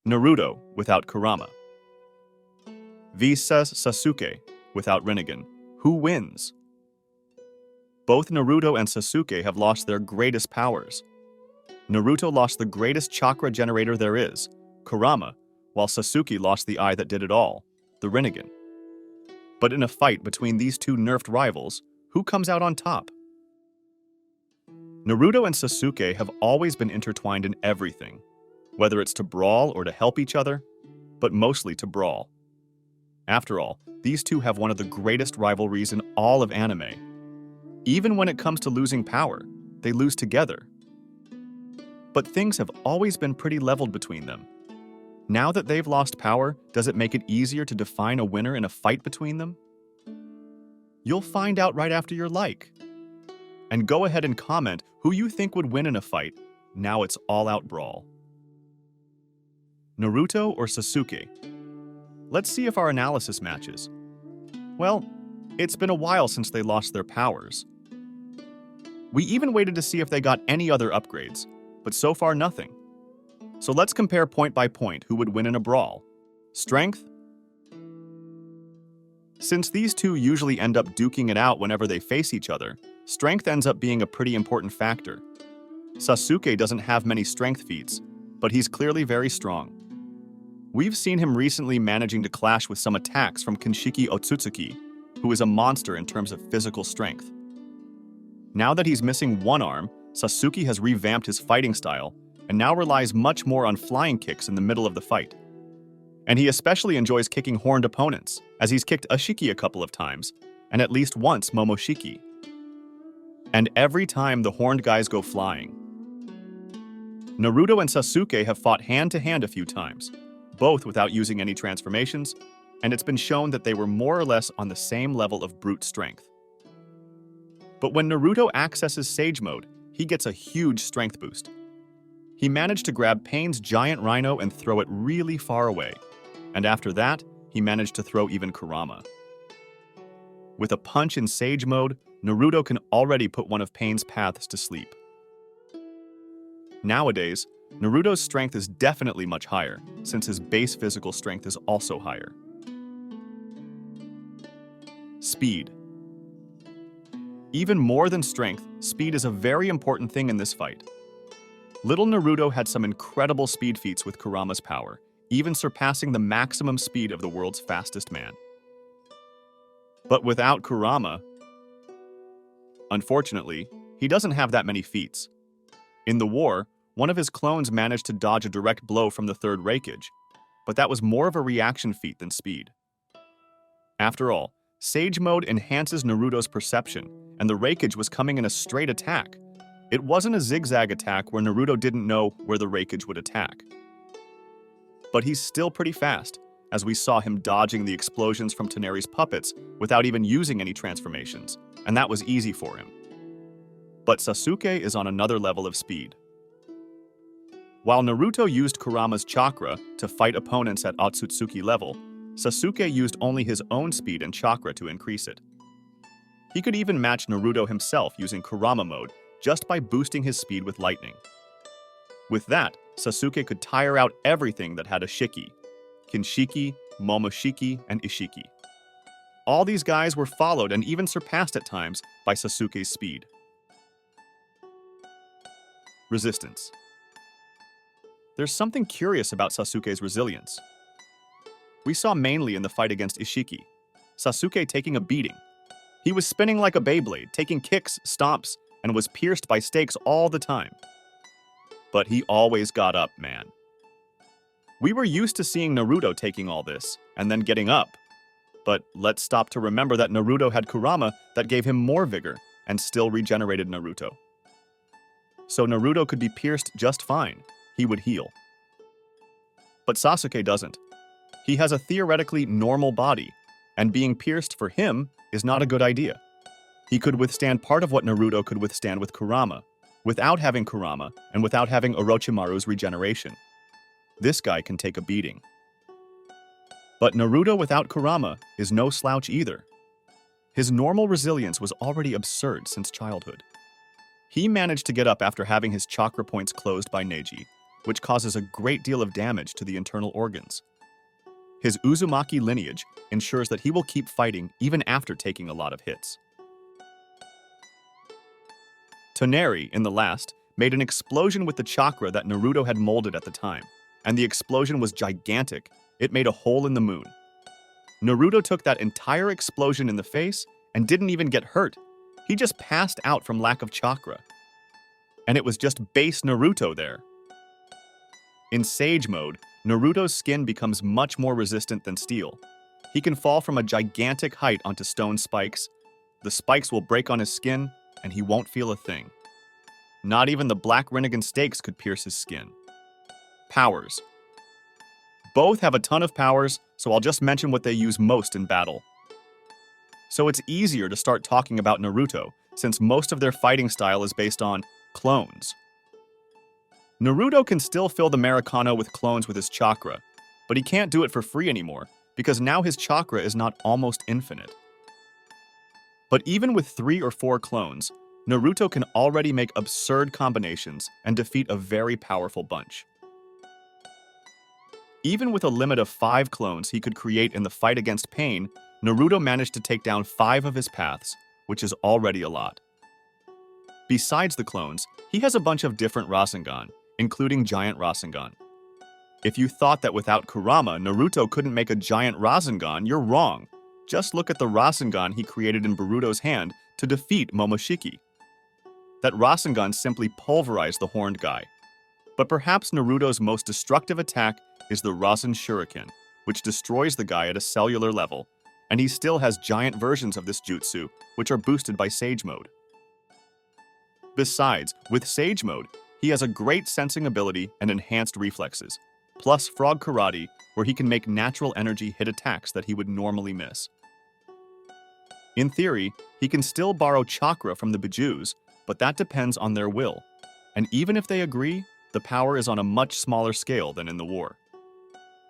Naruto without Kurama vs Sasuke without Rinnegan. Who wins? Both Naruto and Sasuke have lost their greatest powers. Naruto lost the greatest chakra generator there is, Kurama, while Sasuke lost the eye that did it all, the Rinnegan. But in a fight between these two nerfed rivals, who comes out on top? Naruto and Sasuke have always been intertwined in everything, whether it's to brawl or to help each other, but mostly to brawl. After all, these two have one of the greatest rivalries in all of anime. Even when it comes to losing power, they lose together. But things have always been pretty leveled between them. Now that they've lost power, does it make it easier to define a winner in a fight between them? You'll find out right after your like. And go ahead and comment who you think would win in a fight. Now it's all-out brawl. Naruto or Sasuke? Let's see if our analysis matches. Well, it's been a while since they lost their powers. We even waited to see if they got any other upgrades, but so far nothing. So let's compare point by point who would win in a brawl. Strength? Since these two usually end up duking it out whenever they face each other, strength ends up being a pretty important factor. Sasuke doesn't have many strength feats, but he's clearly very strong. We've seen him recently managing to clash with some attacks from Kinshiki Otsutsuki, who is a monster in terms of physical strength. Now that he's missing one arm, Sasuke has revamped his fighting style and now relies much more on flying kicks in the middle of the fight. And he especially enjoys kicking horned opponents, as he's kicked Ashiki a couple of times, and at least once Momoshiki. And every time the horned guys go flying. Naruto and Sasuke have fought hand-to-hand a few times, both without using any transformations, and it's been shown that they were more or less on the same level of brute strength. But when Naruto accesses Sage Mode, he gets a huge strength boost. He managed to grab Pain's giant rhino and throw it really far away, and after that, he managed to throw even Kurama. With a punch in Sage Mode, Naruto can already put one of Pain's paths to sleep. Nowadays, Naruto's strength is definitely much higher, since his base physical strength is also higher. Speed. Even more than strength, speed is a very important thing in this fight. Little Naruto had some incredible speed feats with Kurama's power, even surpassing the maximum speed of the world's fastest man. But without Kurama, unfortunately, he doesn't have that many feats. In the war, one of his clones managed to dodge a direct blow from the third Raikage, but that was more of a reaction feat than speed. After all, Sage Mode enhances Naruto's perception, and the Raikage was coming in a straight attack. It wasn't a zigzag attack where Naruto didn't know where the Raikage would attack. But he's still pretty fast, as we saw him dodging the explosions from Toneri's puppets without even using any transformations, and that was easy for him. But Sasuke is on another level of speed. While Naruto used Kurama's chakra to fight opponents at Otsutsuki level, Sasuke used only his own speed and chakra to increase it. He could even match Naruto himself using Kurama mode just by boosting his speed with lightning. With that, Sasuke could tire out everything that had a Shiki, Kinshiki, Momoshiki, and Ishiki. All these guys were followed and even surpassed at times by Sasuke's speed. Resistance. There's something curious about Sasuke's resilience. We saw mainly in the fight against Ishiki, Sasuke taking a beating. He was spinning like a Beyblade, taking kicks, stomps, and was pierced by stakes all the time. But he always got up, man. We were used to seeing Naruto taking all this, and then getting up. But let's stop to remember that Naruto had Kurama that gave him more vigor, and still regenerated Naruto. So Naruto could be pierced just fine. He would heal. But Sasuke doesn't. He has a theoretically normal body, and being pierced for him is not a good idea. He could withstand part of what Naruto could withstand with Kurama, without having Kurama and without having Orochimaru's regeneration. This guy can take a beating. But Naruto without Kurama is no slouch either. His normal resilience was already absurd since childhood. He managed to get up after having his chakra points closed by Neji, which causes a great deal of damage to the internal organs. His Uzumaki lineage ensures that he will keep fighting even after taking a lot of hits. Toneri, in the last, made an explosion with the chakra that Naruto had molded at the time, and the explosion was gigantic. It made a hole in the moon. Naruto took that entire explosion in the face and didn't even get hurt. He just passed out from lack of chakra. And it was just base Naruto there. In Sage mode, Naruto's skin becomes much more resistant than steel. He can fall from a gigantic height onto stone spikes. The spikes will break on his skin, and he won't feel a thing. Not even the black Rinnegan stakes could pierce his skin. Powers. Both have a ton of powers, so I'll just mention what they use most in battle. So it's easier to start talking about Naruto, since most of their fighting style is based on clones. Naruto can still fill the Americano with clones with his chakra, but he can't do it for free anymore, because now his chakra is not almost infinite. But even with 3 or 4 clones, Naruto can already make absurd combinations and defeat a very powerful bunch. Even with a limit of 5 clones he could create in the fight against Pain, Naruto managed to take down 5 of his paths, which is already a lot. Besides the clones, he has a bunch of different Rasengan, including Giant Rasengan. If you thought that without Kurama, Naruto couldn't make a Giant Rasengan, you're wrong. Just look at the Rasengan he created in Boruto's hand to defeat Momoshiki. That Rasengan simply pulverized the horned guy. But perhaps Naruto's most destructive attack is the Rasen Shuriken, which destroys the guy at a cellular level, and he still has giant versions of this jutsu, which are boosted by Sage Mode. Besides, with Sage Mode, he has a great sensing ability and enhanced reflexes, plus Frog Karate, where he can make natural energy hit attacks that he would normally miss. In theory, he can still borrow chakra from the Bijus, but that depends on their will, and even if they agree, the power is on a much smaller scale than in the war.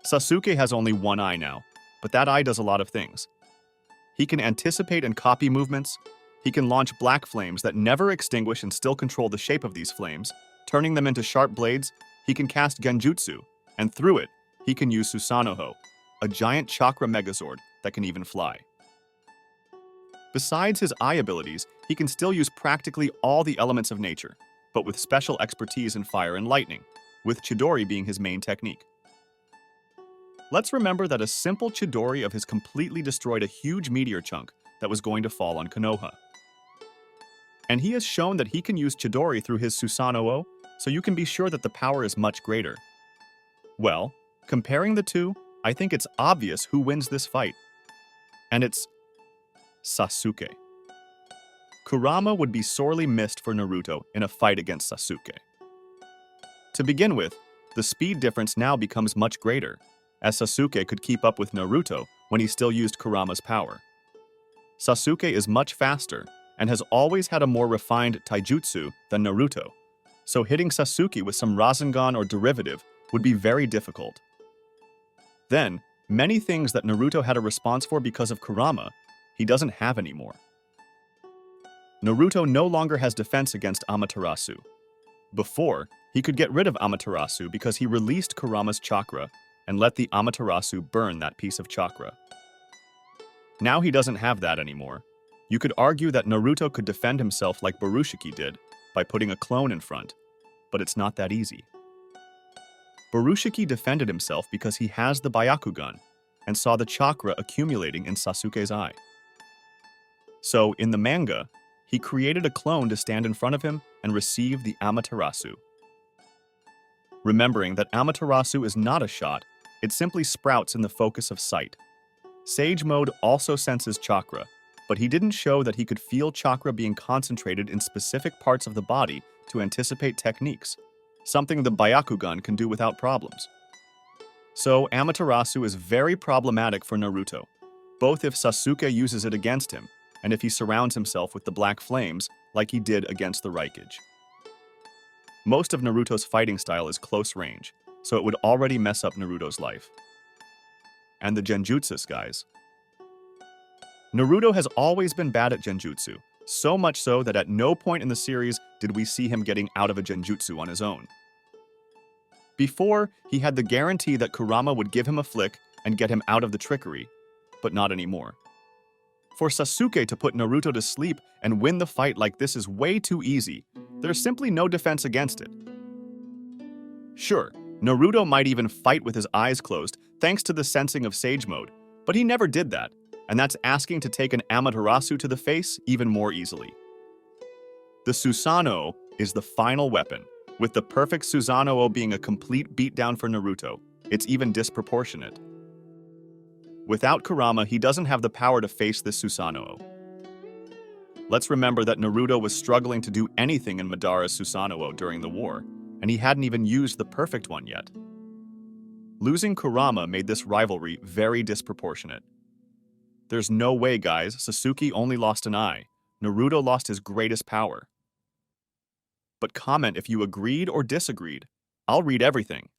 Sasuke has only one eye now, but that eye does a lot of things. He can anticipate and copy movements, he can launch black flames that never extinguish and still control the shape of these flames, turning them into sharp blades. He can cast Genjutsu, and through it, he can use Susanoo, a giant chakra megazord that can even fly. Besides his eye abilities, he can still use practically all the elements of nature, but with special expertise in fire and lightning, with Chidori being his main technique. Let's remember that a simple Chidori of his completely destroyed a huge meteor chunk that was going to fall on Konoha. And he has shown that he can use Chidori through his Susanoo, so you can be sure that the power is much greater. Well, comparing the two, I think it's obvious who wins this fight. And it's Sasuke. Kurama would be sorely missed for Naruto in a fight against Sasuke. To begin with, the speed difference now becomes much greater, as Sasuke could keep up with Naruto when he still used Kurama's power. Sasuke is much faster and has always had a more refined taijutsu than Naruto, so hitting Sasuke with some Rasengan or derivative would be very difficult. Then, many things that Naruto had a response for because of Kurama, he doesn't have anymore. Naruto no longer has defense against Amaterasu. Before, he could get rid of Amaterasu because he released Kurama's chakra and let the Amaterasu burn that piece of chakra. Now he doesn't have that anymore. You could argue that Naruto could defend himself like Borushiki did, by putting a clone in front, but it's not that easy. Borushiki defended himself because he has the Byakugan, and saw the chakra accumulating in Sasuke's eye. So, in the manga, he created a clone to stand in front of him and receive the Amaterasu. Remembering that Amaterasu is not a shot, it simply sprouts in the focus of sight. Sage Mode also senses chakra, but he didn't show that he could feel chakra being concentrated in specific parts of the body to anticipate techniques, something the Byakugan can do without problems. So Amaterasu is very problematic for Naruto, both if Sasuke uses it against him, and if he surrounds himself with the black flames like he did against the Raikage. Most of Naruto's fighting style is close range, so it would already mess up Naruto's life. And the Genjutsu, guys. Naruto has always been bad at Genjutsu, so much so that at no point in the series did we see him getting out of a Genjutsu on his own. Before, he had the guarantee that Kurama would give him a flick and get him out of the trickery, but not anymore. For Sasuke to put Naruto to sleep and win the fight like this is way too easy. There's simply no defense against it. Sure, Naruto might even fight with his eyes closed thanks to the sensing of Sage Mode, but he never did that, and that's asking to take an Amaterasu to the face even more easily. The Susanoo is the final weapon, with the perfect Susanoo being a complete beatdown for Naruto. It's even disproportionate. Without Kurama, he doesn't have the power to face this Susanoo. Let's remember that Naruto was struggling to do anything in Madara's Susanoo during the war, and he hadn't even used the perfect one yet. Losing Kurama made this rivalry very disproportionate. There's no way, guys, Sasuke only lost an eye. Naruto lost his greatest power. But comment if you agreed or disagreed. I'll read everything.